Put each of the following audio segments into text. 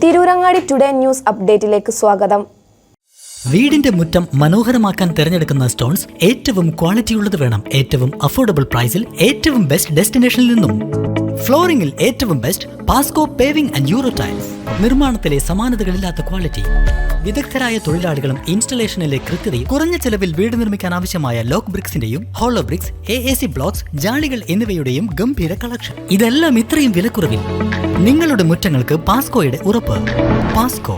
Tirurangadi today news അപ്ഡേറ്റിലേക്ക് സ്വാഗതം. വീടിന്റെ മുറ്റം മനോഹരമാക്കാൻ തിരഞ്ഞെടുക്കുന്ന സ്റ്റോൺസ് ഏറ്റവും ക്വാളിറ്റിയുള്ളത് വേണം. ഏറ്റവും അഫോർഡബിൾ പ്രൈസിൽ ഏറ്റവും ബെസ്റ്റ് ഡെസ്റ്റിനേഷനിൽ നിന്നും. ഫ്ലോറിംഗിൽ ഏറ്റവും best Pasco paving and euro tiles. നിർമ്മാണത്തിലെ സമാനതകളില്ലാത്ത ക്വാളിറ്റി, വിദഗ്ധരായ തൊഴിലാളികളും ഇൻസ്റ്റലേഷനിലെ കൃത്യതയും, കുറഞ്ഞ ചെലവിൽ വീട് നിർമ്മിക്കാൻ ആവശ്യമായ ലോക്ക് ബ്രിക്സിന്റെയും ഹോളോ ബ്രിക്സ്, AAC ബ്ലോക്സ്, ജാളികൾ എന്നിവയുടെയും ഗംഭീര കളക്ഷൻ. ഇതെല്ലാം ഇത്രയും വിലക്കുറവിൽ. നിങ്ങളുടെ മുറ്റങ്ങൾക്ക് പാസ്കോയുടെ ഉറപ്പ്. പാസ്കോ.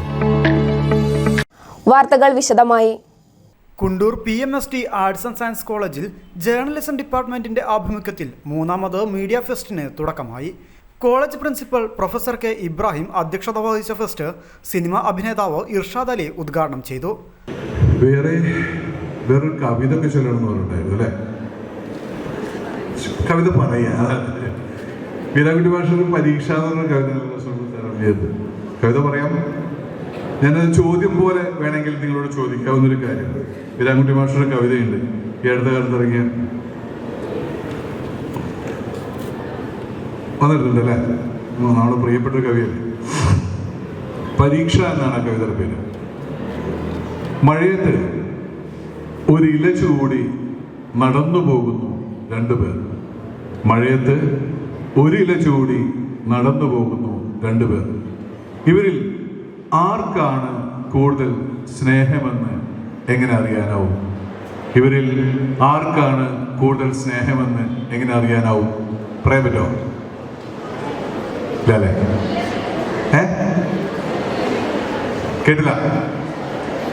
വാർത്തകൾ വിശദമായി. Kundoor PMST arts and science കോളേജിൽ ജേർണലിസം ഡിപ്പാർട്ട്മെന്റിന്റെ ആഭിമുഖ്യത്തിൽ 3ാമത് മീഡിയ ഫെസ്റ്റിന് തുടക്കമായി. College principal professor K. Ibrahim അധ്യക്ഷത വഹിച്ച ഫെസ്റ്റ് സിനിമാ അഭിനേതാവ് ഇർഷാദ് അലി ഉദ്ഘാടനം ചെയ്തു. വേറെ കവിത അല്ലേ, കവിത പറയാ വീരാകുട്ടി ഭാഷ പരീക്ഷ കവിത പറയാം. ഞാനത് ചോദ്യം പോലെ വേണമെങ്കിൽ നിങ്ങളോട് ചോദിക്കാവുന്നൊരു കാര്യം. വീരാകുട്ടി ഭാഷയുടെ കവിതയുണ്ട്, ഈ അടുത്ത കാലത്ത് ഇറങ്ങിയ വന്നിട്ടുണ്ടല്ലേ, നമ്മുടെ പ്രിയപ്പെട്ട കവിയല്ലേ. പരീക്ഷ എന്നാണ് ആ കവിതയുടെ പേര്. മഴയത്ത് ഒരു ഇല ചൂടി നടന്നു പോകുന്നു രണ്ടുപേർ. മഴയത്ത് ഒരു ഇല ചൂടി നടന്നു പോകുന്നു രണ്ടുപേർ. ഇവരിൽ ആർക്കാണ് കൂടുതൽ സ്നേഹമെന്ന് എങ്ങനെ അറിയാനാവും? ഇവരിൽ ആർക്കാണ് കൂടുതൽ സ്നേഹമെന്ന് എങ്ങനെ അറിയാനാവും? പറയാൻ പറ്റോ? ഇല്ലേ? കേട്ടില്ല?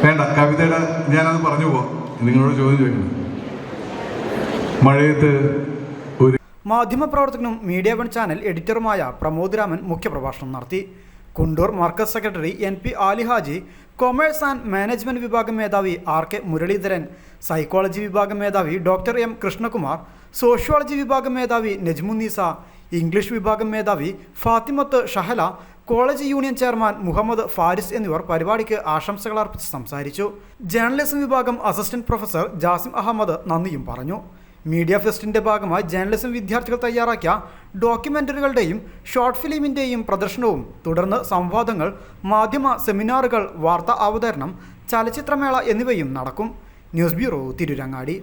വേണ്ട, കവിതയുടെ ഞാനത് പറഞ്ഞു പോവാം. നിങ്ങളോട് ചോദ്യം ചോദിക്കണം. മഴയത്ത് ഒരു മാധ്യമപ്രവർത്തകനും മീഡിയ വൺ ചാനൽ എഡിറ്ററുമായ പ്രമോദ് രാമൻ മുഖ്യപ്രഭാഷണം നടത്തി. Kundoor Markaz secretary NP Alihaji, commerce and management വിഭാഗം മേധാവി RK മുരളീധരൻ, സൈക്കോളജി വിഭാഗം മേധാവി ഡോക്ടർ M കൃഷ്ണകുമാർ, സോഷ്യോളജി വിഭാഗം മേധാവി നജ്മുന്നീസ, ഇംഗ്ലീഷ് വിഭാഗം മേധാവി Fathimath Shahala, college union chairman Muhammad Faris എന്നിവർ പരിപാടിക്ക് ആശംസകൾ അർപ്പിച്ച് സംസാരിച്ചു. ജേർണലിസം വിഭാഗം അസിസ്റ്റന്റ് പ്രൊഫസർ ജാസിം അഹമ്മദ് നന്ദിയും പറഞ്ഞു. മീഡിയ ഫെസ്റ്റിന്റെ ഭാഗമായി ജേർണലിസം വിദ്യാർത്ഥികൾ തയ്യാറാക്കിയ ഡോക്യുമെന്ററികളുടെയും ഷോർട്ട് ഫിലിമിന്റെയും പ്രദർശനവും, തുടർന്ന് സംവാദങ്ങൾ, മാധ്യമ സെമിനാറുകൾ, വാർത്താ അവതരണം, ചലച്ചിത്രമേള എന്നിവയും നടക്കും. News bureau, Tirurangadi.